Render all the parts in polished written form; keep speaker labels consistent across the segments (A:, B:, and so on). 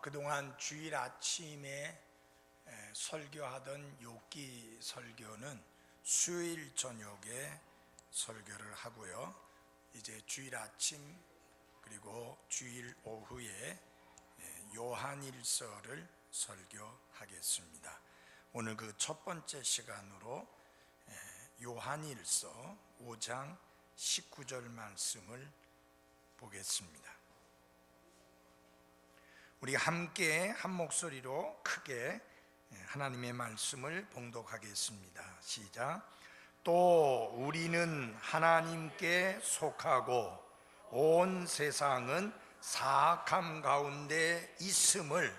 A: 그동안 주일 아침에 설교하던 욥기 설교는 수요일 저녁에 설교를 하고요. 이제 주일 아침 그리고 주일 오후에 요한일서를 설교하겠습니다. 오늘 그 첫 번째 시간으로 요한일서 5장 19절 말씀을 보겠습니다. 우리 함께 한 목소리로 크게 하나님의 말씀을 봉독하겠습니다. 시작. 또 우리는 하나님께 속하고 온 세상은 사악함 가운데 있음을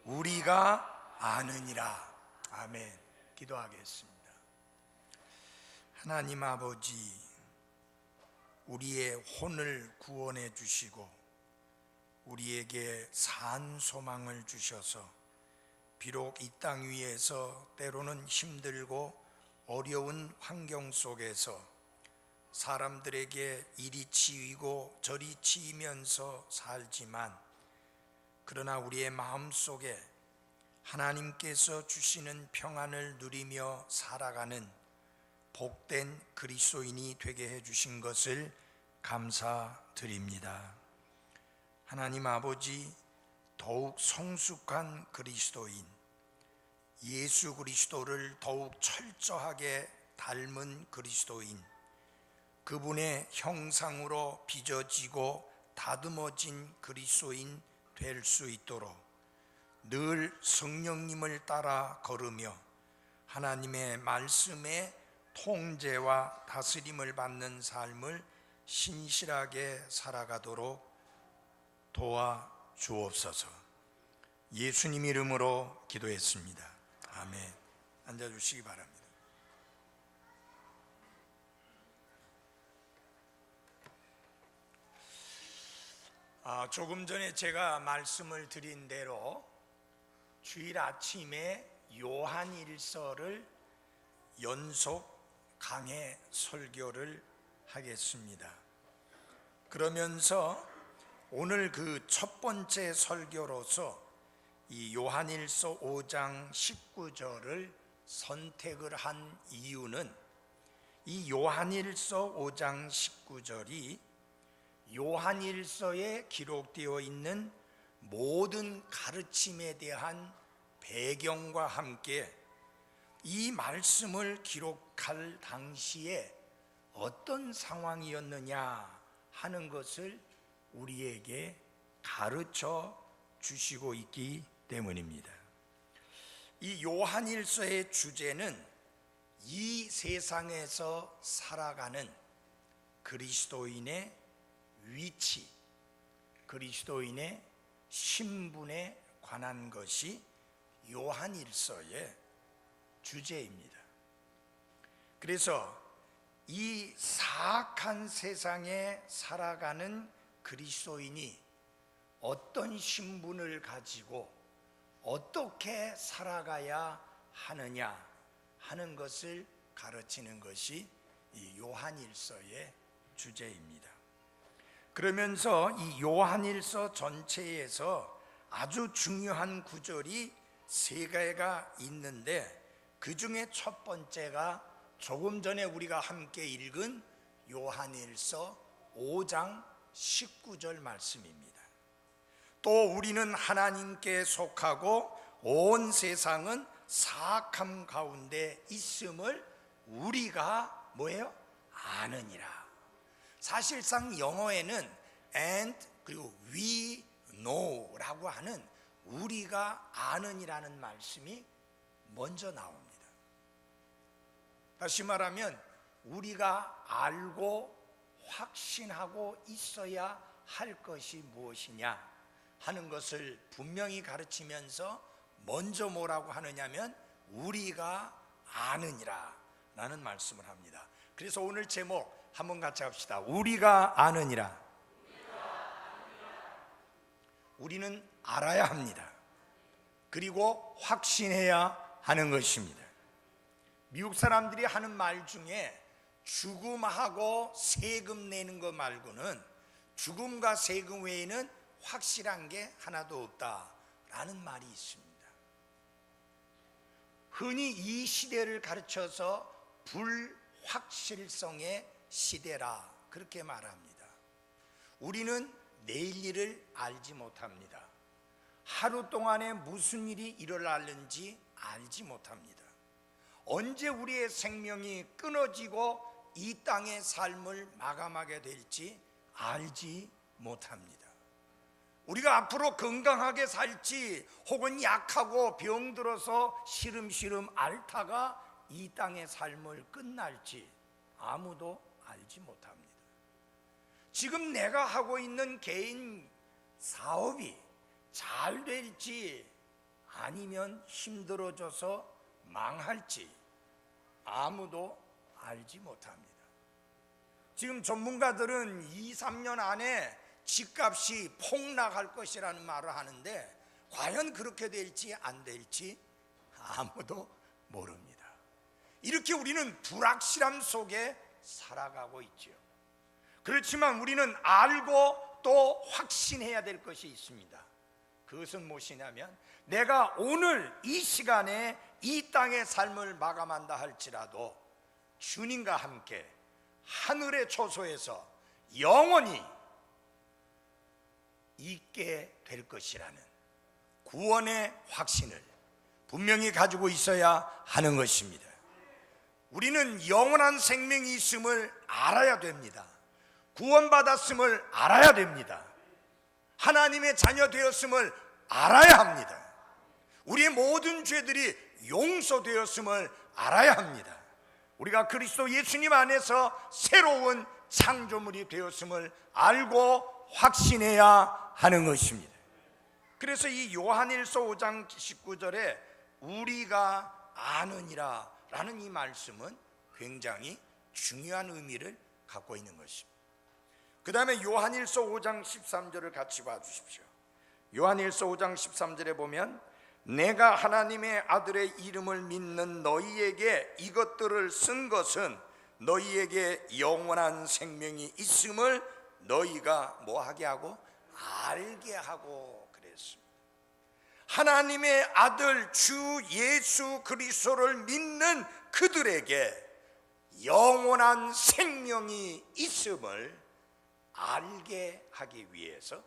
A: 우리가 아느니라. 아멘. 기도하겠습니다. 하나님 아버지, 우리의 혼을 구원해 주시고 우리에게 산 소망을 주셔서 비록 이 땅 위에서 때로는 힘들고 어려운 환경 속에서 사람들에게 이리 치이고 저리 치이면서 살지만, 그러나 우리의 마음속에 하나님께서 주시는 평안을 누리며 살아가는 복된 그리스도인이 되게 해주신 것을 감사드립니다. 하나님 아버지, 더욱 성숙한 그리스도인, 예수 그리스도를 더욱 철저하게 닮은 그리스도인, 그분의 형상으로 빚어지고 다듬어진 그리스도인 될 수 있도록 늘 성령님을 따라 걸으며 하나님의 말씀에 통제와 다스림을 받는 삶을 신실하게 살아가도록 도와 주옵소서. 예수님 이름으로 기도했습니다. 아멘. 앉아주시기 바랍니다. 조금 전에 제가 말씀을 드린 대로 주일 아침에 요한일서를 연속 강해 설교를 하겠습니다. 그러면서 오늘 그 첫 번째 설교로서 이 요한일서 5장 19절을 선택을 한 이유는, 이 요한일서 5장 19절이 요한일서에 기록되어 있는 모든 가르침에 대한 배경과 함께 이 말씀을 기록할 당시에 어떤 상황이었느냐 하는 것을 우리에게 가르쳐 주시고 있기 때문입니다. 이 요한일서의 주제는 이 세상에서 살아가는 그리스도인의 위치, 그리스도인의 신분에 관한 것이 요한일서의 주제입니다. 그래서 이 사악한 세상에 살아가는 그리스도인이 어떤 신분을 가지고 어떻게 살아가야 하느냐 하는 것을 가르치는 것이 이 요한일서의 주제입니다. 그러면서 이 요한일서 전체에서 아주 중요한 구절이 세 개가 있는데, 그 중에 첫 번째가 조금 전에 우리가 함께 읽은 요한일서 5장 19절 말씀입니다. 또 우리는 하나님께 속하고 온 세상은 사악함 가운데 있음을 우리가 뭐예요? 아느니라. 사실상 영어에는 and 그리고 we know라고 하는 우리가 아는이라는 말씀이 먼저 나옵니다. 다시 말하면 우리가 알고 확신하고 있어야 할 것이 무엇이냐 하는 것을 분명히 가르치면서 먼저 뭐라고 하느냐면 우리가 아느니라 라는 말씀을 합니다. 그래서 오늘 제목 한번 같이 합시다. 우리가 아느니라. 우리는 알아야 합니다. 그리고 확신해야 하는 것입니다. 미국 사람들이 하는 말 중에 죽음하고 세금 내는 것 말고는, 죽음과 세금 외에는 확실한 게 하나도 없다 라는 말이 있습니다. 흔히 이 시대를 가르쳐서 불확실성의 시대라 그렇게 말합니다. 우리는 내일 일을 알지 못합니다. 하루 동안에 무슨 일이 일어날는지 알지 못합니다. 언제 우리의 생명이 끊어지고 이 땅의 삶을 마감하게 될지 알지 못합니다. 우리가 앞으로 건강하게 살지 혹은 약하고 병들어서 시름시름 앓다가 이 땅의 삶을 끝날지 아무도 알지 못합니다. 지금 내가 하고 있는 개인 사업이 잘 될지 아니면 힘들어져서 망할지 아무도 알지 못합니다. 지금 전문가들은 2, 3년 안에 집값이 폭락할 것이라는 말을 하는데 과연 그렇게 될지 안 될지 아무도 모릅니다. 이렇게 우리는 불확실함 속에 살아가고 있죠. 그렇지만 우리는 알고 또 확신해야 될 것이 있습니다. 그것은 무엇이냐면 내가 오늘 이 시간에 이 땅의 삶을 마감한다 할지라도 주님과 함께 하늘의 초소에서 영원히 있게 될 것이라는 구원의 확신을 분명히 가지고 있어야 하는 것입니다. 우리는 영원한 생명이 있음을 알아야 됩니다. 구원받았음을 알아야 됩니다. 하나님의 자녀 되었음을 알아야 합니다. 우리의 모든 죄들이 용서되었음을 알아야 합니다. 우리가 그리스도 예수님 안에서 새로운 창조물이 되었음을 알고 확신해야 하는 것입니다. 그래서 이 요한일서 5장 19절에 우리가 아느니라 라는 이 말씀은 굉장히 중요한 의미를 갖고 있는 것입니다. 그 다음에 요한일서 5장 13절을 같이 봐주십시오. 요한일서 5장 13절에 보면 내가 하나님의 아들의 이름을 믿는 너희에게 이것들을 쓴 것은 너희에게 영원한 생명이 있음을 너희가 뭐하게 하고 알게 하고 그랬습니다. 하나님의 아들 주 예수 그리스도를 믿는 그들에게 영원한 생명이 있음을 알게 하기 위해서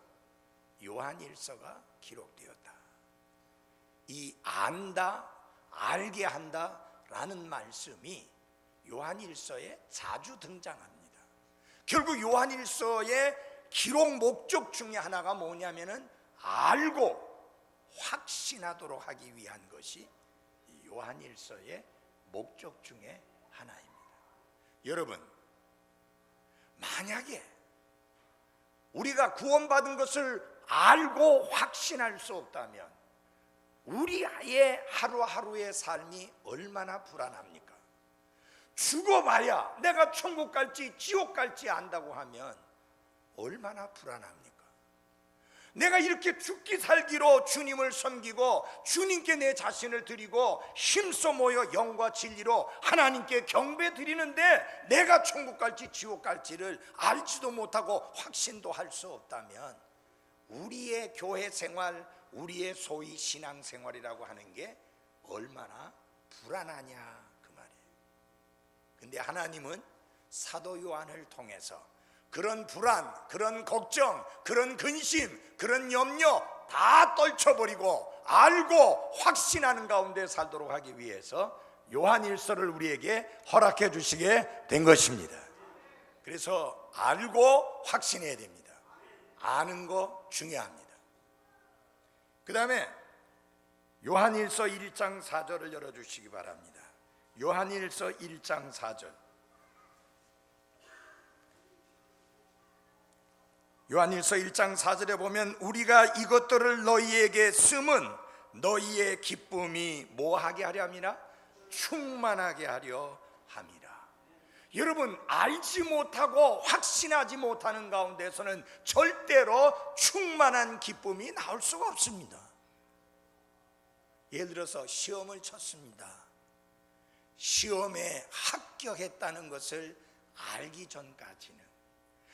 A: 요한일서가 기록되었다. 이 안다, 알게 한다라는 말씀이 요한일서에 자주 등장합니다. 결국 요한일서의 기록 목적 중에 하나가 뭐냐면은 알고 확신하도록 하기 위한 것이 요한일서의 목적 중에 하나입니다. 여러분, 만약에 우리가 구원받은 것을 알고 확신할 수 없다면 우리의 하루하루의 삶이 얼마나 불안합니까? 죽어봐야 내가 천국 갈지 지옥 갈지 안다고 하면 얼마나 불안합니까? 내가 이렇게 죽기 살기로 주님을 섬기고 주님께 내 자신을 드리고 힘써 모여 영과 진리로 하나님께 경배 드리는데 내가 천국 갈지 지옥 갈지를 알지도 못하고 확신도 할 수 없다면 우리의 교회 생활, 우리의 소위 신앙 생활이라고 하는 게 얼마나 불안하냐 그 말이에요. 근데 하나님은 사도 요한을 통해서 그런 불안, 그런 걱정, 그런 근심, 그런 염려 다 떨쳐버리고 알고 확신하는 가운데 살도록 하기 위해서 요한일서를 우리에게 허락해 주시게 된 것입니다. 그래서 알고 확신해야 됩니다. 아는 거 중요합니다. 그 다음에 요한일서 1장 4절을 열어주시기 바랍니다. 요한일서 1장 4절. 요한일서 1장 4절에 보면 우리가 이것들을 너희에게 쓰면 너희의 기쁨이 뭐하게 하려 함이라? 충만하게 하려 함이라. 여러분, 알지 못하고 확신하지 못하는 가운데서는 절대로 충만한 기쁨이 나올 수가 없습니다. 예를 들어서 시험을 쳤습니다. 시험에 합격했다는 것을 알기 전까지는,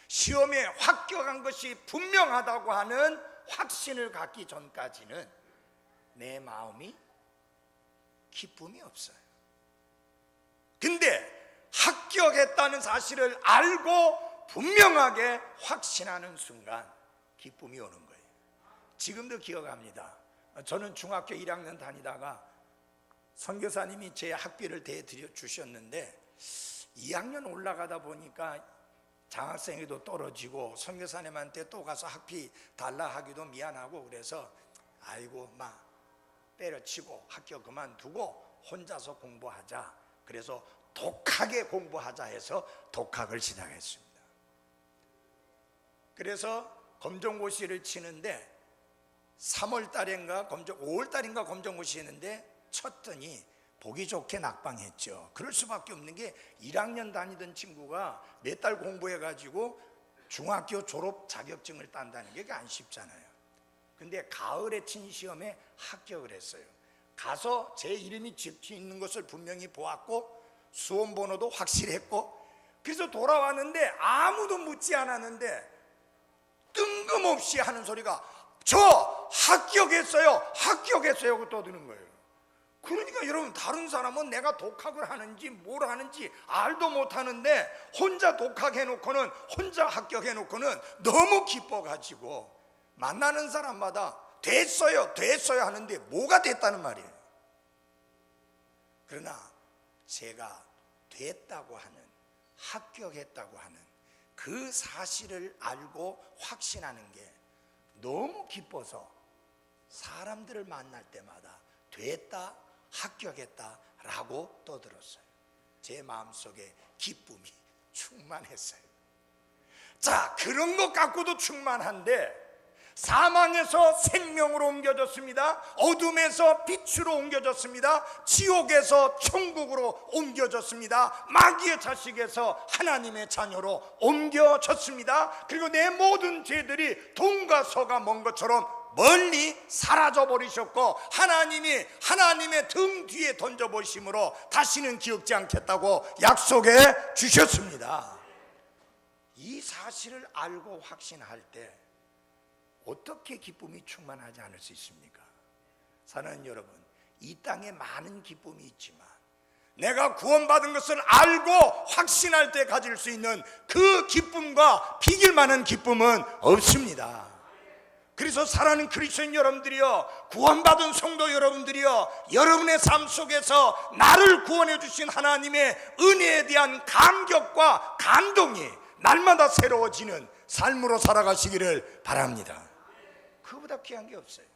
A: 시험에 합격한 것이 분명하다고 하는 확신을 갖기 전까지는 내 마음이 기쁨이 없어요. 근데 합격했다는 사실을 알고 분명하게 확신하는 순간 기쁨이 오는 거예요. 지금도 기억합니다. 저는 중학교 1학년 다니다가 선교사님이 제 학비를 대드려 주셨는데 2학년 올라가다 보니까 장학생회도 떨어지고 선교사님한테 또 가서 학비 달라 하기도 미안하고 그래서 아이고 막 때려치고 학교 그만두고 혼자서 공부하자. 그래서 독하게 공부하자 해서 독학을 시작했습니다. 그래서 검정고시를 치는데 3월 달인가 5월 달인가 검정고시 했는데 쳤더니 보기 좋게 낙방했죠. 그럴 수밖에 없는 게 1학년 다니던 친구가 몇 달 공부해가지고 중학교 졸업 자격증을 딴다는 게 안 쉽잖아요. 근데 가을에 친 시험에 합격을 했어요. 가서 제 이름이 적혀 있는 것을 분명히 보았고 수험 번호도 확실했고 그래서 돌아왔는데 아무도 묻지 않았는데 뜬금없이 하는 소리가 저 합격했어요 합격했어요 떠드는 거예요. 그러니까 여러분 다른 사람은 내가 독학을 하는지 뭘 하는지 알도 못하는데 혼자 독학해놓고는 혼자 합격해놓고는 너무 기뻐가지고 만나는 사람마다 됐어요 됐어요 하는데 뭐가 됐다는 말이에요. 그러나 제가 됐다고 하는 합격했다고 하는 그 사실을 알고 확신하는 게 너무 기뻐서 사람들을 만날 때마다 됐다 합격했다 라고 떠들었어요. 제 마음속에 기쁨이 충만했어요. 자, 그런 것 갖고도 충만한데 사망에서 생명으로 옮겨졌습니다. 어둠에서 빛으로 옮겨졌습니다. 지옥에서 천국으로 옮겨졌습니다. 마귀의 자식에서 하나님의 자녀로 옮겨졌습니다. 그리고 내 모든 죄들이 동과 서가 먼 것처럼 멀리 사라져 버리셨고 하나님이 하나님의 등 뒤에 던져버리심으로 다시는 기억지 않겠다고 약속해 주셨습니다. 이 사실을 알고 확신할 때 어떻게 기쁨이 충만하지 않을 수 있습니까? 사랑하는 여러분, 이 땅에 많은 기쁨이 있지만 내가 구원받은 것을 알고 확신할 때 가질 수 있는 그 기쁨과 비길 만한 기쁨은 없습니다. 그래서 사랑하는 그리스도인 여러분들이여, 구원받은 성도 여러분들이여, 여러분의 삶 속에서 나를 구원해 주신 하나님의 은혜에 대한 감격과 감동이 날마다 새로워지는 삶으로 살아가시기를 바랍니다. 그보다 귀한 게 없어요.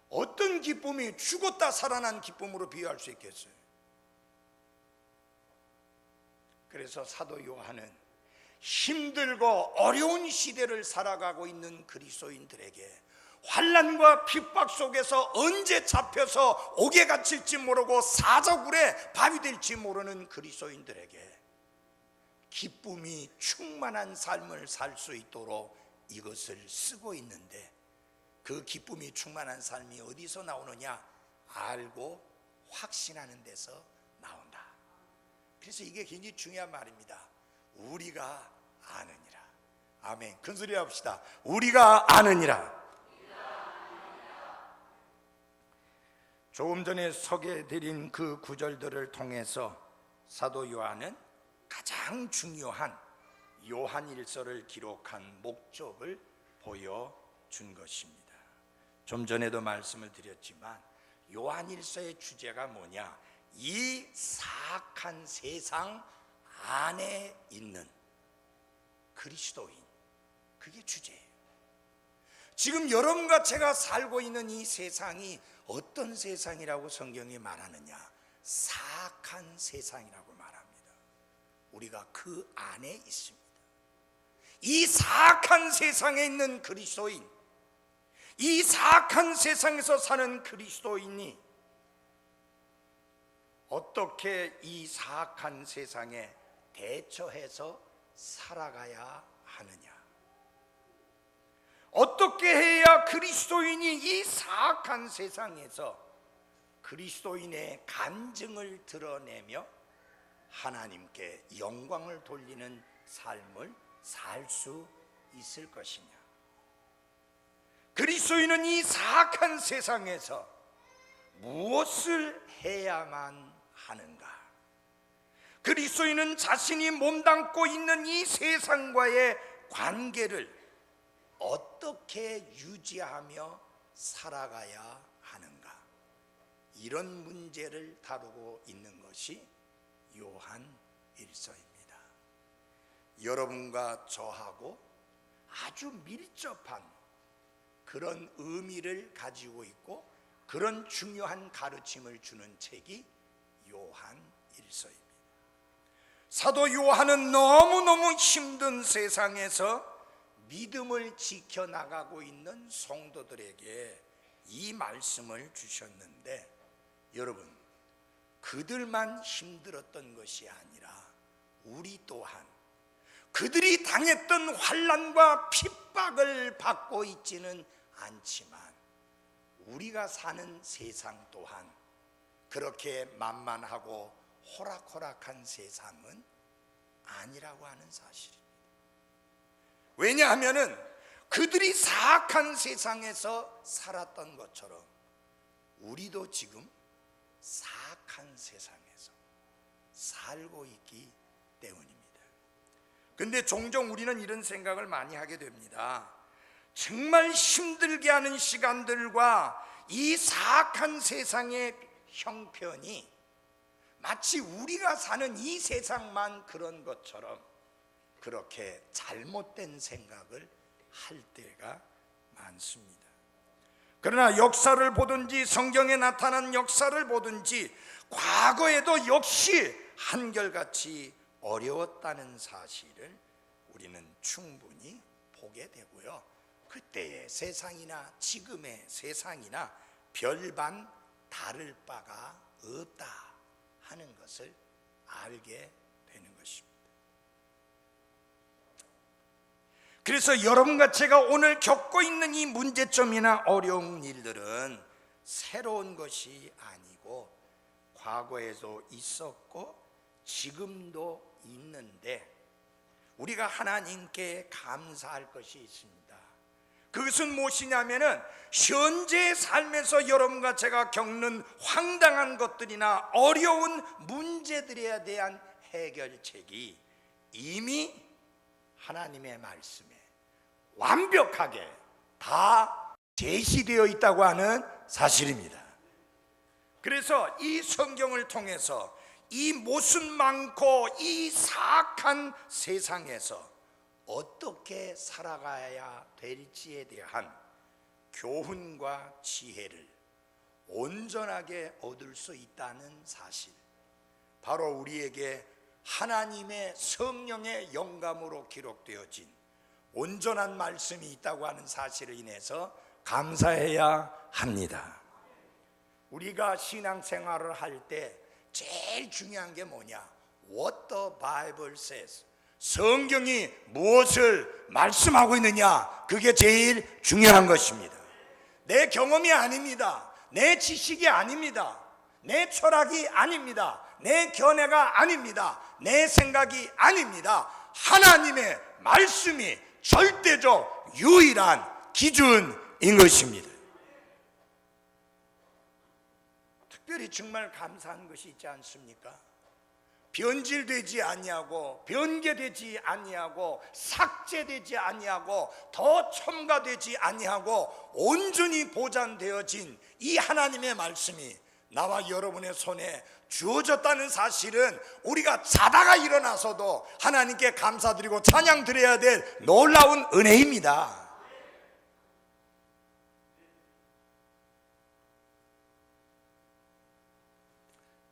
A: 어떤 기쁨이 죽었다 살아난 기쁨으로 비유할 수 있겠어요? 그래서 사도 요한은 힘들고 어려운 시대를 살아가고 있는 그리스도인들에게 환난과 핍박 속에서 언제 잡혀서 옥에 갇힐지 모르고 사자굴에 밥이 될지 모르는 그리스도인들에게 기쁨이 충만한 삶을 살 수 있도록 이것을 쓰고 있는데, 그 기쁨이 충만한 삶이 어디서 나오느냐? 알고 확신하는 데서 나온다. 그래서 이게 굉장히 중요한 말입니다. 우리가 아느니라. 아멘. 큰 소리 합시다. 우리가 아느니라. 조금 전에 소개해드린 그 구절들을 통해서 사도 요한은 가장 중요한 요한일서를 기록한 목적을 보여준 것입니다. 좀 전에도 말씀을 드렸지만 요한일서의 주제가 뭐냐? 이 사악한 세상 안에 있는 그리스도인, 그게 주제예요. 지금 여러분과 제가 살고 있는 이 세상이 어떤 세상이라고 성경이 말하느냐? 사악한 세상이라고 말합니다. 우리가 그 안에 있습니다. 이 사악한 세상에 있는 그리스도인, 이 사악한 세상에서 사는 그리스도인이 어떻게 이 사악한 세상에 대처해서 살아가야 하느냐? 어떻게 해야 그리스도인이 이 사악한 세상에서 그리스도인의 간증을 드러내며 하나님께 영광을 돌리는 삶을 살 수 있을 것이냐? 그리스도인은 이 사악한 세상에서 무엇을 해야만 하는가? 그리스도인은 자신이 몸담고 있는 이 세상과의 관계를 어떻게 유지하며 살아가야 하는가? 이런 문제를 다루고 있는 것이 요한 1서입니다. 여러분과 저하고 아주 밀접한 그런 의미를 가지고 있고 그런 중요한 가르침을 주는 책이 요한 1서입니다. 사도 요한은 너무너무 힘든 세상에서 믿음을 지켜나가고 있는 성도들에게 이 말씀을 주셨는데, 여러분, 그들만 힘들었던 것이 아니라 우리 또한 그들이 당했던 환난과 핍박을 받고 있지는 않지만 우리가 사는 세상 또한 그렇게 만만하고 호락호락한 세상은 아니라고 하는 사실입니다. 왜냐하면 그들이 사악한 세상에서 살았던 것처럼 우리도 지금 사악한 세상에서 살고 있기 때문입니다. 근데 종종 우리는 이런 생각을 많이 하게 됩니다. 정말 힘들게 하는 시간들과 이 사악한 세상의 형편이 마치 우리가 사는 이 세상만 그런 것처럼 그렇게 잘못된 생각을 할 때가 많습니다. 그러나 역사를 보든지 성경에 나타난 역사를 보든지 과거에도 역시 한결같이 어려웠다는 사실을 우리는 충분히 보게 되고요, 그때의 세상이나 지금의 세상이나 별반 다를 바가 없다 하는 것을 알게 되는 것입니다. 그래서 여러분과 제가 오늘 겪고 있는 이 문제점이나 어려운 일들은 새로운 것이 아니고 과거에도 있었고 지금도 있는데 우리가 하나님께 감사할 것이 있습니다. 그것은 무엇이냐면은 현재 삶에서 여러분과 제가 겪는 황당한 것들이나 어려운 문제들에 대한 해결책이 이미 하나님의 말씀에 완벽하게 다 제시되어 있다고 하는 사실입니다. 그래서 이 성경을 통해서 이 모순 많고 이 사악한 세상에서 어떻게 살아가야 될지에 대한 교훈과 지혜를 온전하게 얻을 수 있다는 사실, 바로 우리에게 하나님의 성령의 영감으로 기록되어진 온전한 말씀이 있다고 하는 사실을 인해서 감사해야 합니다. 우리가 신앙생활을 할 때 제일 중요한 게 뭐냐? What the Bible says. 성경이 무엇을 말씀하고 있느냐, 그게 제일 중요한 것입니다. 내 경험이 아닙니다. 내 지식이 아닙니다. 내 철학이 아닙니다. 내 견해가 아닙니다. 내 생각이 아닙니다. 하나님의 말씀이 절대적 유일한 기준인 것입니다. 특별히 정말 감사한 것이 있지 않습니까? 변질되지 아니하고 변개되지 아니하고 삭제되지 아니하고 더 첨가되지 아니하고 온전히 보존되어진 이 하나님의 말씀이 나와 여러분의 손에 주어졌다는 사실은 우리가 자다가 일어나서도 하나님께 감사드리고 찬양 드려야 될 놀라운 은혜입니다.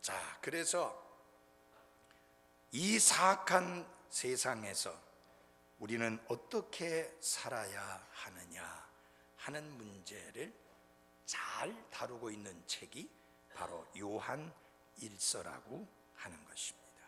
A: 자, 그래서 이 사악한 세상에서 우리는 어떻게 살아야 하느냐 하는 문제를 잘 다루고 있는 책이 바로 요한 1서라고 하는 것입니다.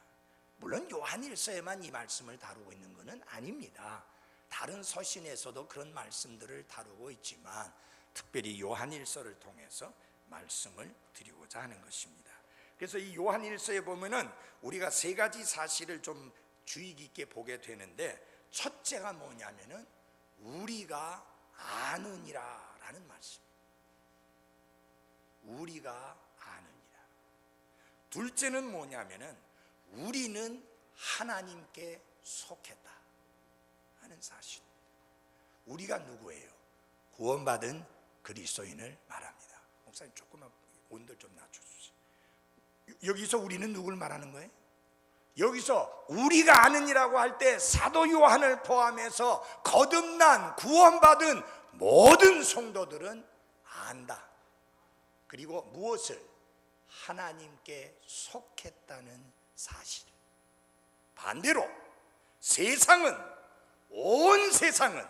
A: 물론 요한 1서에만 이 말씀을 다루고 있는 것은 아닙니다. 다른 서신에서도 그런 말씀들을 다루고 있지만 특별히 요한 1서를 통해서 말씀을 드리고자 하는 것입니다. 그래서 이 요한 1서에 보면은 우리가 세 가지 사실을 좀 주의 깊게 보게 되는데, 첫째가 뭐냐면은 우리가 아느니라 라는 말씀. 우리가 아느니라. 둘째는 뭐냐면은 우리는 하나님께 속했다 하는 사실. 우리가 누구예요? 구원받은 그리스도인을 말합니다. 목사님 조금만 온도 좀 낮춰주세요. 여기서 우리는 누굴 말하는 거예요? 여기서 우리가 아느니라고 할 때 사도 요한을 포함해서 거듭난 구원받은 모든 성도들은 안다. 그리고 무엇을? 하나님께 속했다는 사실. 반대로 세상은, 온 세상은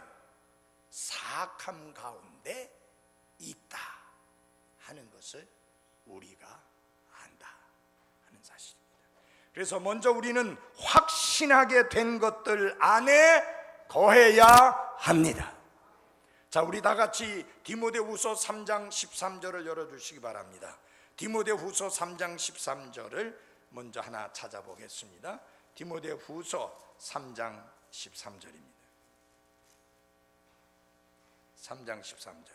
A: 사악함 가운데 있다 하는 것을 우리가 안다 하는 사실입니다. 그래서 먼저 우리는 확신하게 된 것들 안에 거해야 합니다. 자, 우리 다 같이 디모데후서 3장 13절을 열어주시기 바랍니다. 디모데후서 3장 13절을 먼저 하나 찾아보겠습니다. 디모데후서 3장 13절입니다. 3장 13절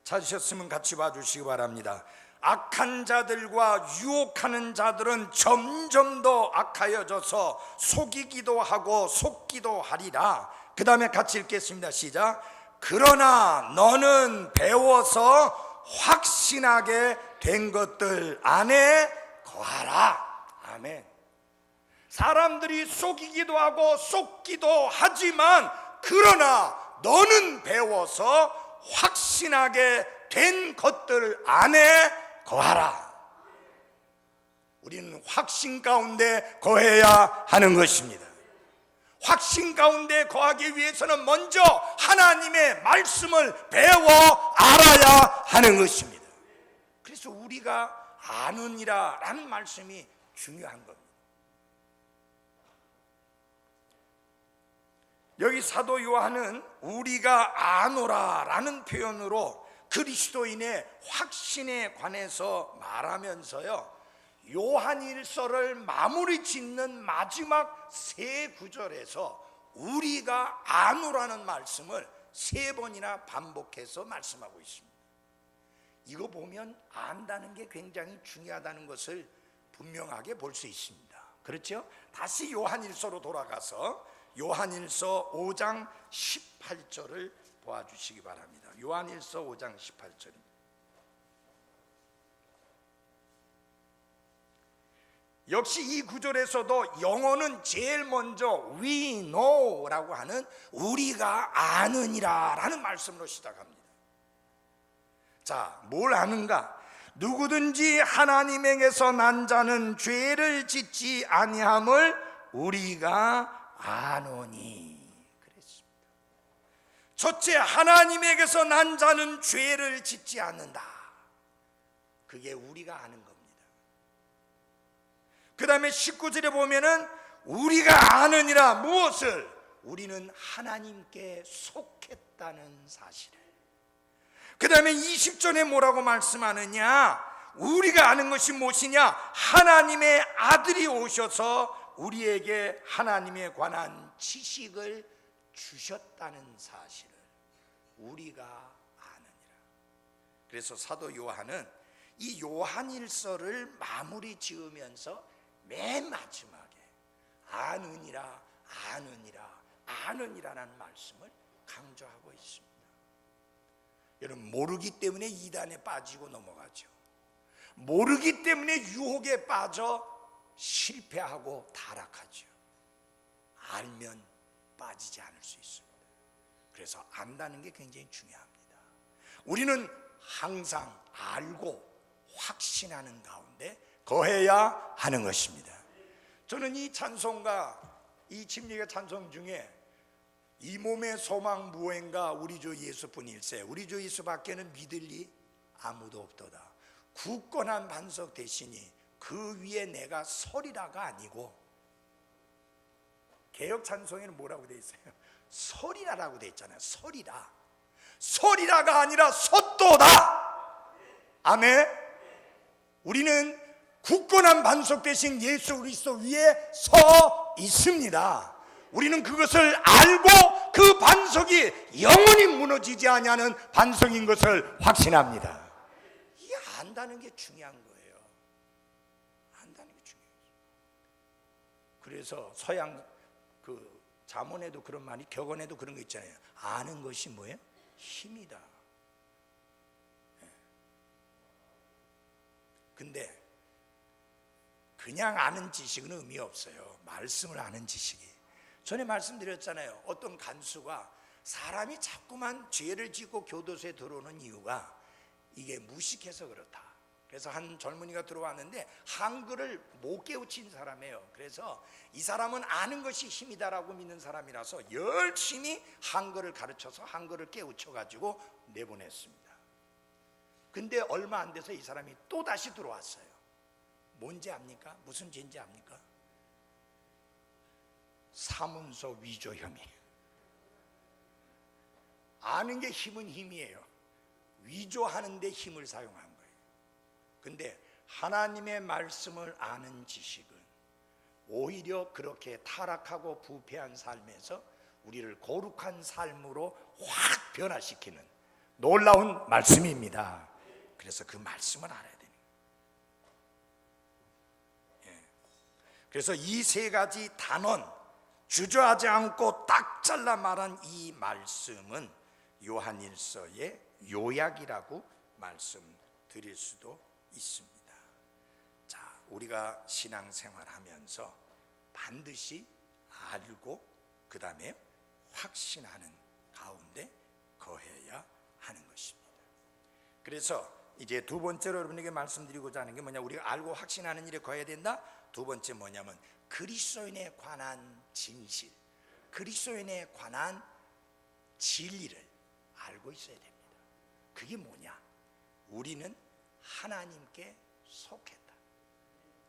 A: 찾으셨으면 같이 봐주시기 바랍니다. 악한 자들과 유혹하는 자들은 점점 더 악하여져서 속이기도 하고 속기도 하리라. 그 다음에 같이 읽겠습니다. 시작. 그러나 너는 배워서 확신하게 된 것들 안에 거하라. 아멘. 사람들이 속이기도 하고 속기도 하지만 그러나 너는 배워서 확신하게 된 것들 안에 거하라. 우리는 확신 가운데 거해야 하는 것입니다. 확신 가운데 거하기 위해서는 먼저 하나님의 말씀을 배워 알아야 하는 것입니다. 그래서 우리가 아느니라 라는 말씀이 중요한 겁니다. 여기 사도 요한은 우리가 아노라 라는 표현으로 그리스도인의 확신에 관해서 말하면서요, 요한일서를 마무리 짓는 마지막 세 구절에서 우리가 아노라는 말씀을 세 번이나 반복해서 말씀하고 있습니다. 이거 보면 안다는 게 굉장히 중요하다는 것을 분명하게 볼 수 있습니다. 그렇죠? 다시 요한일서로 돌아가서 요한일서 5장 18절을 보아주시기 바랍니다. 요한일서 5장 18절입니다. 역시 이 구절에서도 영어는 제일 먼저 we know라고 하는 우리가 아느니라 라는 말씀으로 시작합니다. 자, 뭘 아는가? 누구든지 하나님에게서 난 자는 죄를 짓지 아니함을 우리가 아노니 그랬습니다. 첫째, 하나님에게서 난 자는 죄를 짓지 않는다. 그게 우리가 아는 겁니다. 그 다음에 19절에 보면은 우리가 아느니라 무엇을? 우리는 하나님께 속했다는 사실을. 그 다음에 20절에 뭐라고 말씀하느냐? 우리가 아는 것이 무엇이냐? 하나님의 아들이 오셔서 우리에게 하나님에 관한 지식을 주셨다는 사실을 우리가 아느니라. 그래서 사도 요한은 이 요한일서를 마무리 지으면서 맨 마지막에 아느니라 아느니라 아느니라는 말씀을 강조하고 있습니다. 여러분, 모르기 때문에 이단에 빠지고 넘어가죠. 모르기 때문에 유혹에 빠져 실패하고 타락하죠. 알면 빠지지 않을 수 있습니다. 그래서 안다는 게 굉장히 중요합니다. 우리는 항상 알고 확신하는 가운데 거해야 하는 것입니다. 저는 이 찬송가, 이 침례의 찬송 중에 이 몸의 소망 무엇인가 우리 주 예수뿐일세, 우리 주 예수밖에는 믿을 리 아무도 없도다. 굳건한 반석 대신이 그 위에 내가 서리라가 아니고, 개역 찬송에는 뭐라고 돼 있어요? 서리라라고 돼 있잖아요. 서리라. 서리라가 아니라 섰도다. 아멘. 우리는 굳건한 반석 대신 예수 그리스도 위에 서 있습니다. 우리는 그것을 알고 그 반석이 영원히 무너지지 아니하는 반석인 것을 확신합니다. 이 안다는 게 중요한 거예요. 안다는 게 중요해요. 그래서 서양 그 잠언에도 그런 말이, 격언에도 그런 거 있잖아요. 아는 것이 뭐예요? 힘이다. 근데 그냥 아는 지식은 의미 없어요. 말씀을 아는 지식이. 전에 말씀드렸잖아요. 어떤 간수가 사람이 자꾸만 죄를 짓고 교도소에 들어오는 이유가 이게 무식해서 그렇다. 그래서 한 젊은이가 들어왔는데 한글을 못 깨우친 사람이에요. 그래서 이 사람은 아는 것이 힘이다라고 믿는 사람이라서 열심히 한글을 가르쳐서 한글을 깨우쳐 가지고 내보냈습니다. 근데 얼마 안 돼서 이 사람이 또 다시 들어왔어요. 뭔지 압니까? 무슨 죄인지 압니까? 사문서 위조 혐의. 아는 게 힘은 힘이에요. 위조하는 데 힘을 사용한 거예요. 근데 하나님의 말씀을 아는 지식은 오히려 그렇게 타락하고 부패한 삶에서 우리를 거룩한 삶으로 확 변화시키는 놀라운 말씀입니다. 그래서 그 말씀을 알아야 돼요. 그래서 이 세 가지 단원, 주저하지 않고 딱 잘라 말한 이 말씀은 요한일서의 요약이라고 말씀드릴 수도 있습니다. 자, 우리가 신앙생활하면서 반드시 알고 그 다음에 확신하는 가운데 거해야 하는 것입니다. 그래서 이제 두 번째로 여러분에게 말씀드리고자 하는 게 뭐냐, 우리가 알고 확신하는 일에 거해야 된다. 두 번째 뭐냐면 그리스도인에 관한 진실, 그리스도인에 관한 진리를 알고 있어야 됩니다. 그게 뭐냐? 우리는 하나님께 속했다.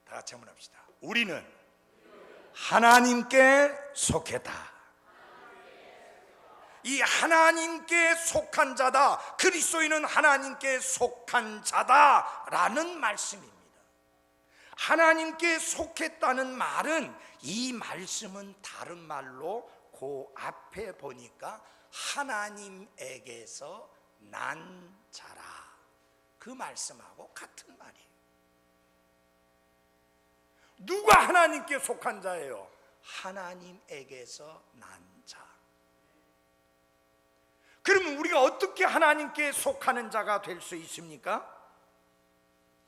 A: 다 같이 한번 합시다. 우리는 하나님께 속했다. 이 하나님께 속한 자다, 그리스도인은 하나님께 속한 자다라는 말씀입니다. 하나님께 속했다는 말은, 이 말씀은 다른 말로 그 앞에 보니까 하나님에게서 난 자라, 그 말씀하고 같은 말이에요. 누가 하나님께 속한 자예요? 하나님에게서 난 자. 그러면 우리가 어떻게 하나님께 속하는 자가 될 수 있습니까?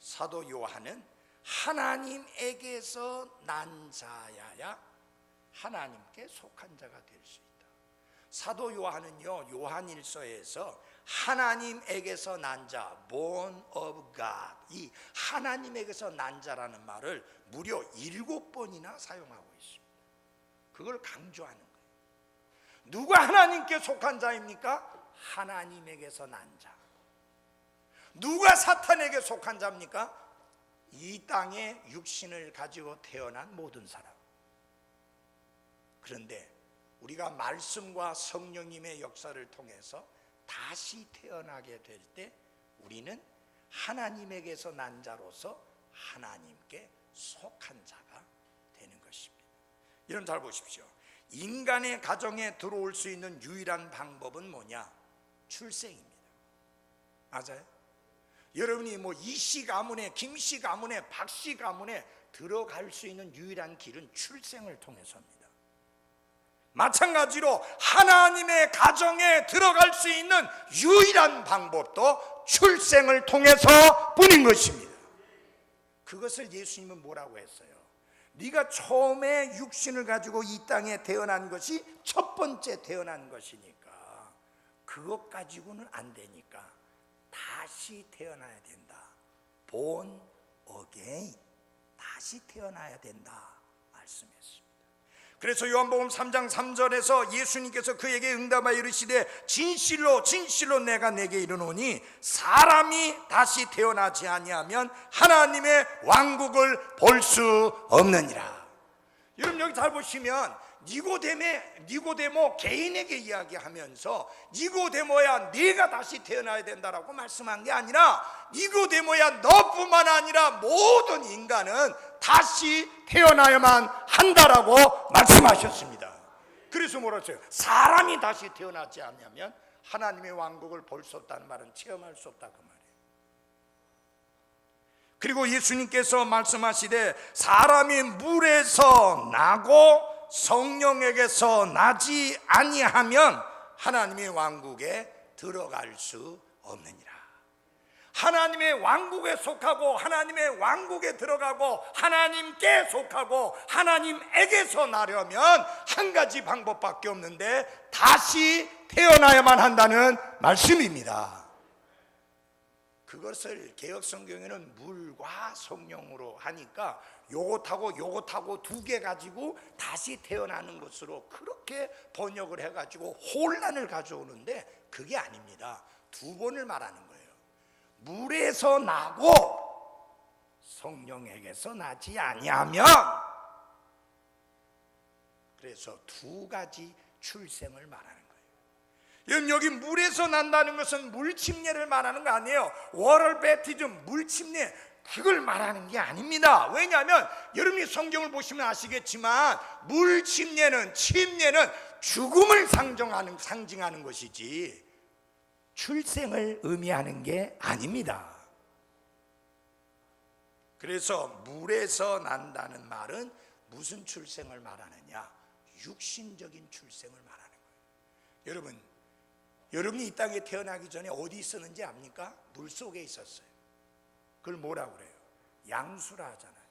A: 사도 요한은 하나님에게서 난 자야야 하나님께 속한 자가 될 수 있다. 사도 요한은요, 요한일서에서 하나님에게서 난 자, born of God, 이 하나님에게서 난 자라는 말을 무려 7번이나 사용하고 있습니다. 그걸 강조하는 거예요. 누가 하나님께 속한 자입니까? 하나님에게서 난 자. 누가 사탄에게 속한 자입니까? 이 땅에 육신을 가지고 태어난 모든 사람. 그런데 우리가 말씀과 성령님의 역사를 통해서 다시 태어나게 될 때 우리는 하나님에게서 난 자로서 하나님께 속한 자가 되는 것입니다. 여러분 잘 보십시오. 인간의 가정에 들어올 수 있는 유일한 방법은 뭐냐? 출생입니다. 맞아요? 여러분이 뭐 이씨 가문에, 김씨 가문에, 박씨 가문에 들어갈 수 있는 유일한 길은 출생을 통해서입니다. 마찬가지로 하나님의 가정에 들어갈 수 있는 유일한 방법도 출생을 통해서 뿐인 것입니다. 그것을 예수님은 뭐라고 했어요? 네가 처음에 육신을 가지고 이 땅에 태어난 것이 첫 번째 태어난 것이니까 그것 가지고는 안 되니까 다시 태어나야 된다. born again, 다시 태어나야 된다 말씀했습니다. 그래서 요한복음 3장 3절에서 예수님께서 그에게 응답하여 이르시되 진실로 진실로 내가 내게 이르노니 사람이 다시 태어나지 아니하면 하나님의 왕국을 볼 수 없느니라. 여러분 여기 잘 보시면 니고데모 개인에게 이야기하면서 니고데모야 네가 다시 태어나야 된다라고 말씀한 게 아니라 니고데모야 너뿐만 아니라 모든 인간은 다시 태어나야만 한다라고 말씀하셨습니다. 그래서 뭐라 했어요? 사람이 다시 태어나지 않으면 하나님의 왕국을 볼 수 없다는 말은 체험할 수 없다 그 말이에요. 그리고 예수님께서 말씀하시되 사람이 물에서 나고 성령에게서 나지 아니하면 하나님의 왕국에 들어갈 수 없느니라. 하나님의 왕국에 속하고 하나님의 왕국에 들어가고 하나님께 속하고 하나님에게서 나려면 한 가지 방법밖에 없는데 다시 태어나야만 한다는 말씀입니다. 그것을 개역성경에는 물과 성령으로 하니까 요것하고 두 개 가지고 다시 태어나는 것으로 그렇게 번역을 해가지고 혼란을 가져오는데 그게 아닙니다. 두 번을 말하는 거예요. 물에서 나고 성령에게서 나지 아니하면, 그래서 두 가지 출생을 말하는 거예요. 여기 물에서 난다는 것은 물침례를 말하는 거 아니에요. 워럴 배티즘, 물침례, 그걸 말하는 게 아닙니다. 왜냐하면 여러분이 성경을 보시면 아시겠지만 물침례는, 침례는 죽음을 상징하는 것이지 출생을 의미하는 게 아닙니다. 그래서 물에서 난다는 말은 무슨 출생을 말하느냐? 육신적인 출생을 말하는 거예요. 여러분이 이 땅에 태어나기 전에 어디 있었는지 압니까? 물 속에 있었어요. 그걸 뭐라고 그래요? 양수라 하잖아요.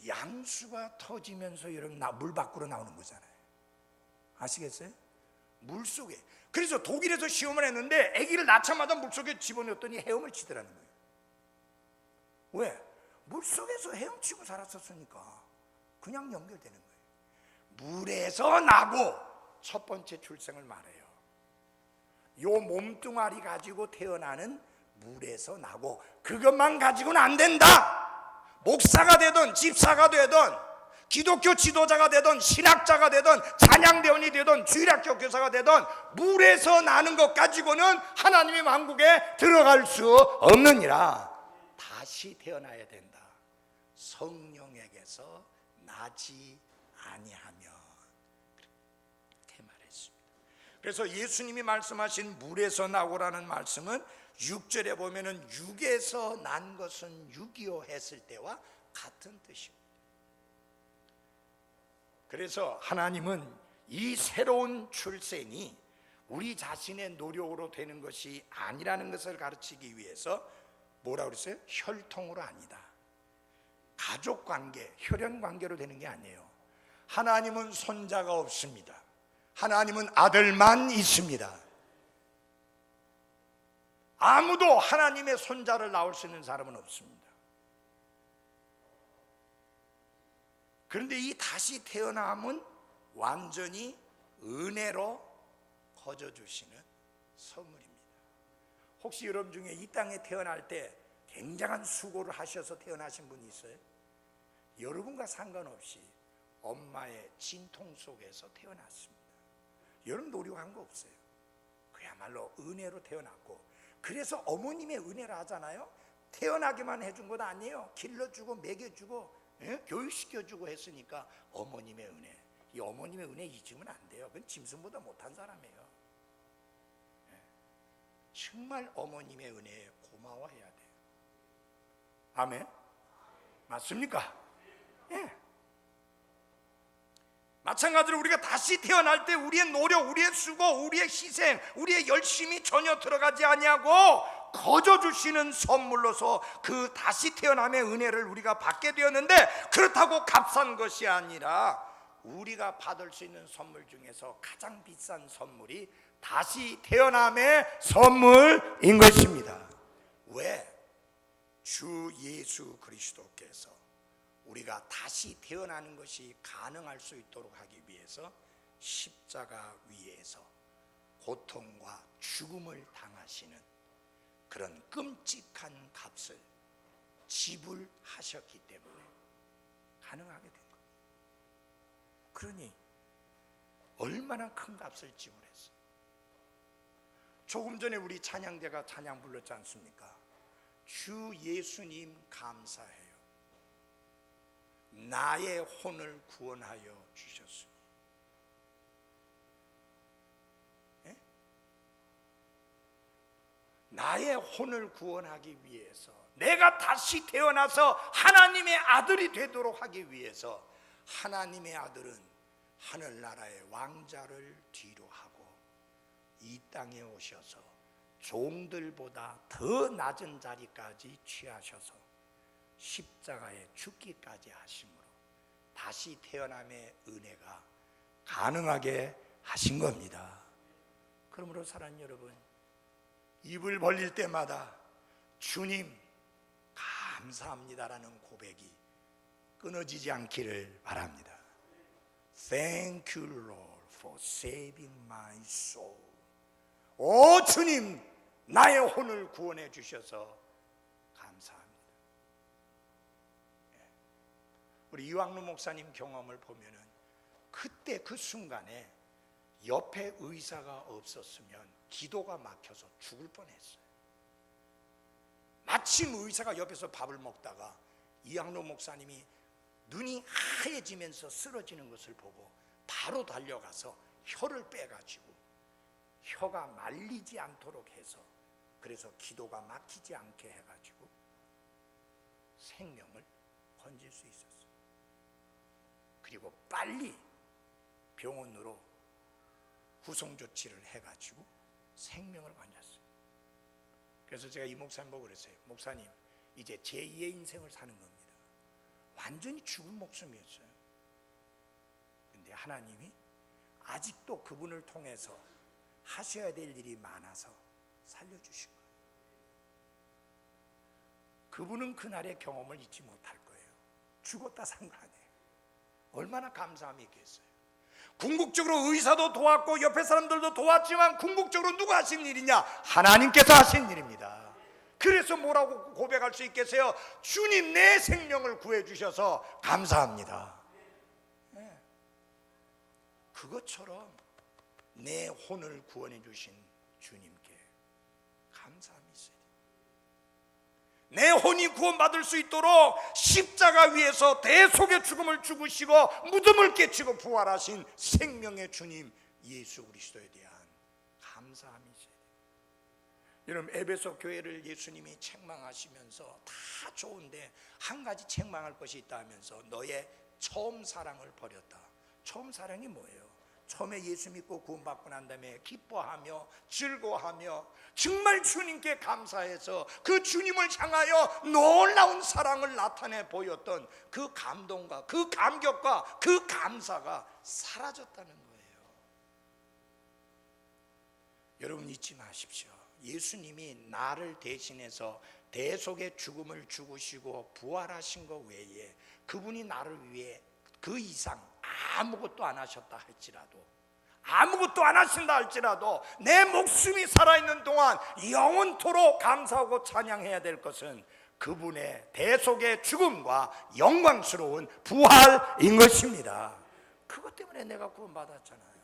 A: 양수가 터지면서 여러분 물 밖으로 나오는 거잖아요. 아시겠어요? 물 속에. 그래서 독일에서 시험을 했는데 아기를 낳자마자 물 속에 집어넣었더니 헤엄을 치더라는 거예요. 왜? 물 속에서 헤엄치고 살았었으니까 그냥 연결되는 거예요. 물에서 나고 첫 번째 출생을 말해요. 요 몸뚱아리 가지고 태어나는 물에서 나고, 그것만 가지고는 안 된다. 목사가 되든 집사가 되든 기독교 지도자가 되든 신학자가 되든 찬양대원이 되든 주일학교 교사가 되든 물에서 나는 것 가지고는 하나님의 왕국에 들어갈 수 없느니라. 다시 태어나야 된다. 성령에게서 나지 아니하면, 그렇게 말했습니다. 그래서 예수님이 말씀하신 물에서 나고라는 말씀은 6절에 보면은 육에서 난 것은 육이요 했을 때와 같은 뜻입니다. 그래서 하나님은 이 새로운 출생이 우리 자신의 노력으로 되는 것이 아니라는 것을 가르치기 위해서 뭐라고 그랬어요? 혈통으로 아니다. 가족관계, 혈연관계로 되는 게 아니에요. 하나님은 손자가 없습니다. 하나님은 아들만 있습니다. 아무도 하나님의 손자를 낳을 수 있는 사람은 없습니다. 그런데 이 다시 태어남은 완전히 은혜로 거저주시는 선물입니다. 혹시 여러분 중에 이 땅에 태어날 때 굉장한 수고를 하셔서 태어나신 분이 있어요? 여러분과 상관없이 엄마의 진통 속에서 태어났습니다. 여러분 노력한 거 없어요. 그야말로 은혜로 태어났고, 그래서 어머님의 은혜라 하잖아요. 태어나기만 해준 것 아니에요. 길러주고 먹여주고 교육시켜주고 했으니까 어머님의 은혜. 이 어머님의 은혜 잊으면 안 돼요. 그건 짐승보다 못한 사람이에요. 정말 어머님의 은혜에 고마워해야 돼요. 아멘? 맞습니까? 예. 마찬가지로 우리가 다시 태어날 때 우리의 노력, 우리의 수고, 우리의 희생, 우리의 열심이 전혀 들어가지 아니하고 거저 주시는 선물로서 그 다시 태어남의 은혜를 우리가 받게 되었는데, 그렇다고 값싼 것이 아니라 우리가 받을 수 있는 선물 중에서 가장 비싼 선물이 다시 태어남의 선물인 것입니다. 왜? 주 예수 그리스도께서 우리가 다시 태어나는 것이 가능할 수 있도록 하기 위해서 십자가 위에서 고통과 죽음을 당하시는 그런 끔찍한 값을 지불하셨기 때문에 가능하게 된 거예요. 그러니 얼마나 큰 값을 지불했어요. 조금 전에 우리 찬양대가 찬양 불렀지 않습니까? 주 예수님 감사해요. 나의 혼을 구원하여 주셨으니. 예? 나의 혼을 구원하기 위해서, 내가 다시 태어나서 하나님의 아들이 되도록 하기 위해서 하나님의 아들은 하늘나라의 왕자를 뒤로 하고 이 땅에 오셔서 종들보다 더 낮은 자리까지 취하셔서 십자가에 죽기까지 하심으로 다시 태어남의 은혜가 가능하게 하신 겁니다. 그러므로 사랑하는 여러분, 입을 벌릴 때마다 주님 감사합니다라는 고백이 끊어지지 않기를 바랍니다. Thank you, Lord, for saving my soul. 오 주님, 나의 혼을 구원해 주셔서 감사합니다. 우리 이왕루 목사님 경험을 보면은 그때 그 순간에 옆에 의사가 없었으면 기도가 막혀서 죽을 뻔했어요. 마침 의사가 옆에서 밥을 먹다가 이양로 목사님이 눈이 하얘지면서 쓰러지는 것을 보고 바로 달려가서 혀를 빼가지고 혀가 말리지 않도록 해서, 그래서 기도가 막히지 않게 해가지고 생명을 건질 수 있었어요. 그리고 빨리 병원으로 후송 조치를 해가지고 생명을 건졌어요. 그래서 제가 이 목사님 보고 그랬어요. 목사님, 이제 제2의 인생을 사는 겁니다. 완전히 죽은 목숨이었어요. 근데 하나님이 아직도 그분을 통해서 하셔야 될 일이 많아서 살려주신 거예요. 그분은 그날의 경험을 잊지 못할 거예요. 죽었다 산 거 아니에요. 얼마나 감사함이 있겠어요. 궁극적으로 의사도 도왔고 옆에 사람들도 도왔지만 궁극적으로 누가 하신 일이냐? 하나님께서 하신 일입니다. 그래서 뭐라고 고백할 수 있겠어요? 주님, 내 생명을 구해주셔서 감사합니다. 네. 그것처럼 내 혼을 구원해 주신 주님께 감사함이 있어야 돼요. 내 혼이 구원받을 수 있도록 십자가 위에서 대속의 죽음을 죽으시고 무덤을 깨치고 부활하신 생명의 주님 예수 그리스도에 대한 감사함이 있어야 돼요. 여러분, 에베소 교회를 예수님이 책망하시면서 다 좋은데 한 가지 책망할 것이 있다 하면서 너의 처음 사랑을 버렸다. 처음 사랑이 뭐예요? 처음에 예수 믿고 구원받고 난 다음에 기뻐하며 즐거워하며 정말 주님께 감사해서 그 주님을 향하여 놀라운 사랑을 나타내 보였던 그 감동과 그 감격과 그 감사가 사라졌다는 거예요. 여러분, 잊지 마십시오. 예수님이 나를 대신해서 대속의 죽음을 죽으시고 부활하신 것 외에 그분이 나를 위해 그 이상 아무것도 안 하셨다 할지라도, 아무것도 안 하신다 할지라도 내 목숨이 살아있는 동안 영원토록 감사하고 찬양해야 될 것은 그분의 대속의 죽음과 영광스러운 부활인 것입니다. 그것 때문에 내가 구원받았잖아요.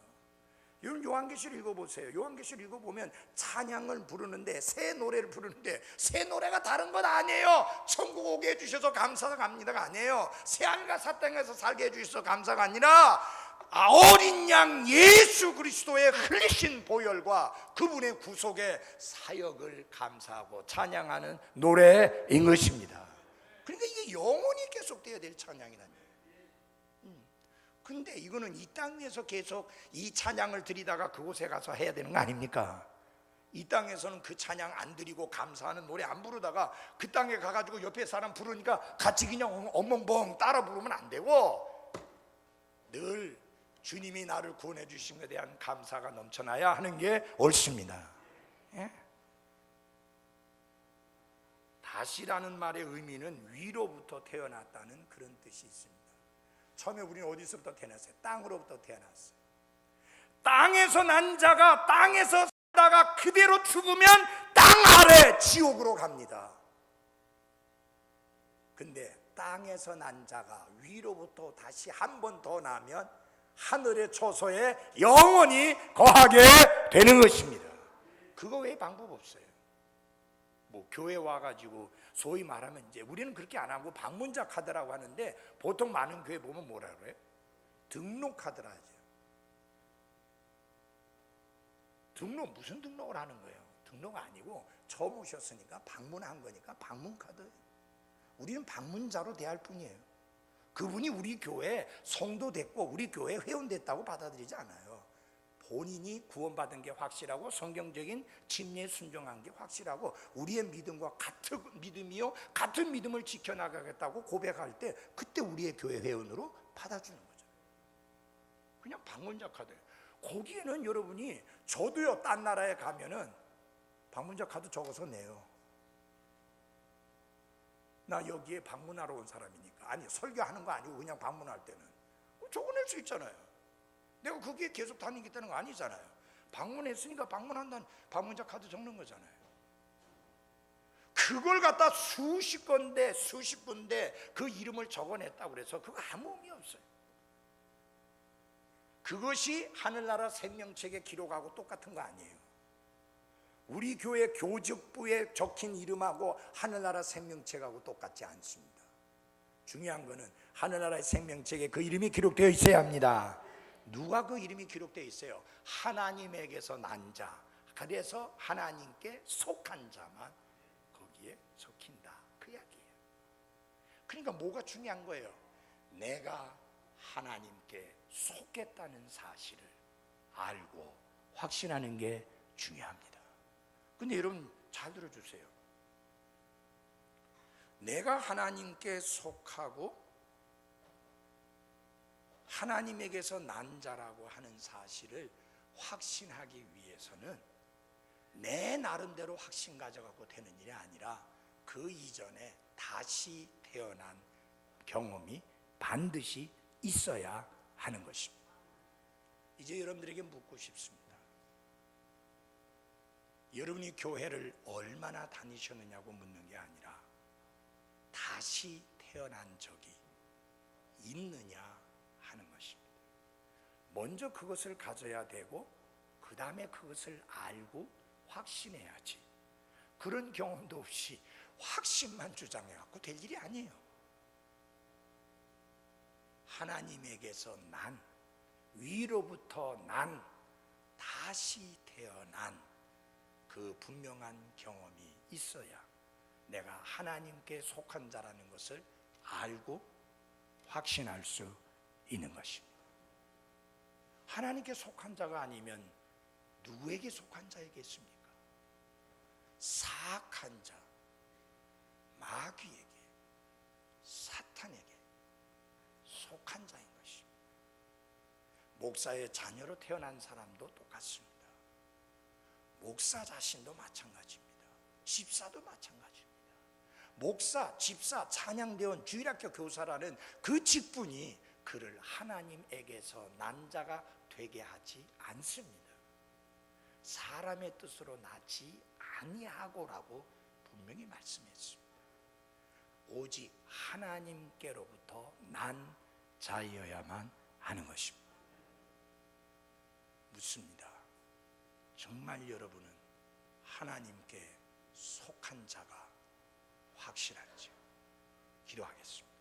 A: 여러분, 요한계시를 읽어보세요. 요한계시를 읽어보면 찬양을 부르는데, 새 노래를 부르는데, 새 노래가 다른 건 아니에요. 천국 오게 해주셔서 감사합니다가 아니에요. 새하늘과 새 땅에서 살게 해주셔서 감사가 아니라 어린 양 예수 그리스도의 흘리신 보혈과 그분의 구속의 사역을 감사하고 찬양하는 노래인 것입니다. 그러니까 이게 영원히 계속돼야 될 찬양이라는. 근데 이거는 이 땅에서 계속 이 찬양을 드리다가 그곳에 가서 해야 되는 거 아닙니까? 이 땅에서는 그 찬양 안 드리고 감사하는 노래 안 부르다가 그 땅에 가가지고 옆에 사람 부르니까 같이 그냥 엉멍벙 따라 부르면 안 되고, 늘 주님이 나를 구원해 주신 것에 대한 감사가 넘쳐나야 하는 게 옳습니다. 예? 다시라는 말의 의미는 위로부터 태어났다는 그런 뜻이 있습니다. 처음에 우리는 어디서부터 태어났어요? 땅으로부터 태어났어요. 땅에서 난 자가 땅에서 살다가 그대로 죽으면 땅 아래 지옥으로 갑니다. 근데 땅에서 난 자가 위로부터 다시 한 번 더 나면 하늘의 초소에 영원히 거하게 되는 것입니다. 그거 외에 방법 없어요. 뭐 교회 와가지고 소위 말하면 이제 우리는 그렇게 안 하고 방문자 카드라고 하는데, 보통 많은 교회 보면 뭐라 그래요? 등록하더라죠. 등록 무슨 등록을 하는 거예요? 등록 아니고 처음 오셨으니까 방문한 거니까 방문카드. 우리는 방문자로 대할 뿐이에요. 그분이 우리 교회 성도 됐고 우리 교회 회원 됐다고 받아들이지 않아요. 본인이 구원받은 게 확실하고 성경적인 진리에 순종한 게 확실하고 우리의 믿음과 같은 믿음이요 같은 믿음을 지켜나가겠다고 고백할 때 그때 우리의 교회 회원으로 받아주는 거죠. 그냥 방문자 카드. 거기에는 여러분이 저도요 딴 나라에 가면은 방문자 카드 적어서 내요. 나 여기에 방문하러 온 사람이니까. 아니 설교하는 거 아니고 그냥 방문할 때는 적어낼 수 있잖아요. 내가 거기에 계속 다니겠다는 거 아니잖아요. 방문했으니까 방문한다는 방문자 카드 적는 거잖아요. 그걸 갖다 수십 군데 그 이름을 적어냈다고 그래서 그거 아무 의미 없어요. 그것이 하늘나라 생명책에 기록하고 똑같은 거 아니에요. 우리 교회 교직부에 적힌 이름하고 하늘나라 생명책하고 똑같지 않습니다. 중요한 거는 하늘나라의 생명책에 그 이름이 기록되어 있어야 합니다. 누가 그 이름이 기록되어 있어요? 하나님에게서 난 자. 그래서 하나님께 속한 자만 거기에 적힌다. 그 이야기예요. 그러니까 뭐가 중요한 거예요? 내가 하나님께 속했다는 사실을 알고 확신하는 게 중요합니다. 근데 여러분 잘 들어주세요. 내가 하나님께 속하고 하나님에게서 난 자라고 하는 사실을 확신하기 위해서는 내 나름대로 확신 가져갖고 되는 일이 아니라 그 이전에 다시 태어난 경험이 반드시 있어야 하는 것입니다. 이제 여러분들에게 묻고 싶습니다. 여러분이 교회를 얼마나 다니셨느냐고 묻는 게 아니라 다시 태어난 적이 있느냐 하는 것입니다. 먼저 그것을 가져야 되고 그 다음에 그것을 알고 확신해야지. 그런 경험도 없이 확신만 주장해갖고 될 일이 아니에요. 하나님에게서 난, 위로부터 난, 다시 태어난 그 분명한 경험이 있어야 내가 하나님께 속한 자라는 것을 알고 확신할 수 있는 것입니다. 하나님께 속한 자가 아니면 누구에게 속한 자이겠습니까? 사악한 자, 마귀에게, 사탄에게 속한 자인 것입니다. 목사의 자녀로 태어난 사람도 똑같습니다. 목사 자신도 마찬가지입니다. 집사도 마찬가지입니다. 목사, 집사, 찬양대원, 주일학교 교사라는 그 직분이 그를 하나님에게서 난 자가 되게 하지 않습니다. 사람의 뜻으로 나지 아니하고라고 분명히 말씀했습니다. 오직 하나님께로부터 난 자이어야만 하는 것입니다. 묻습니다. 정말 여러분은 하나님께 속한 자가 확실한지요? 기도하겠습니다.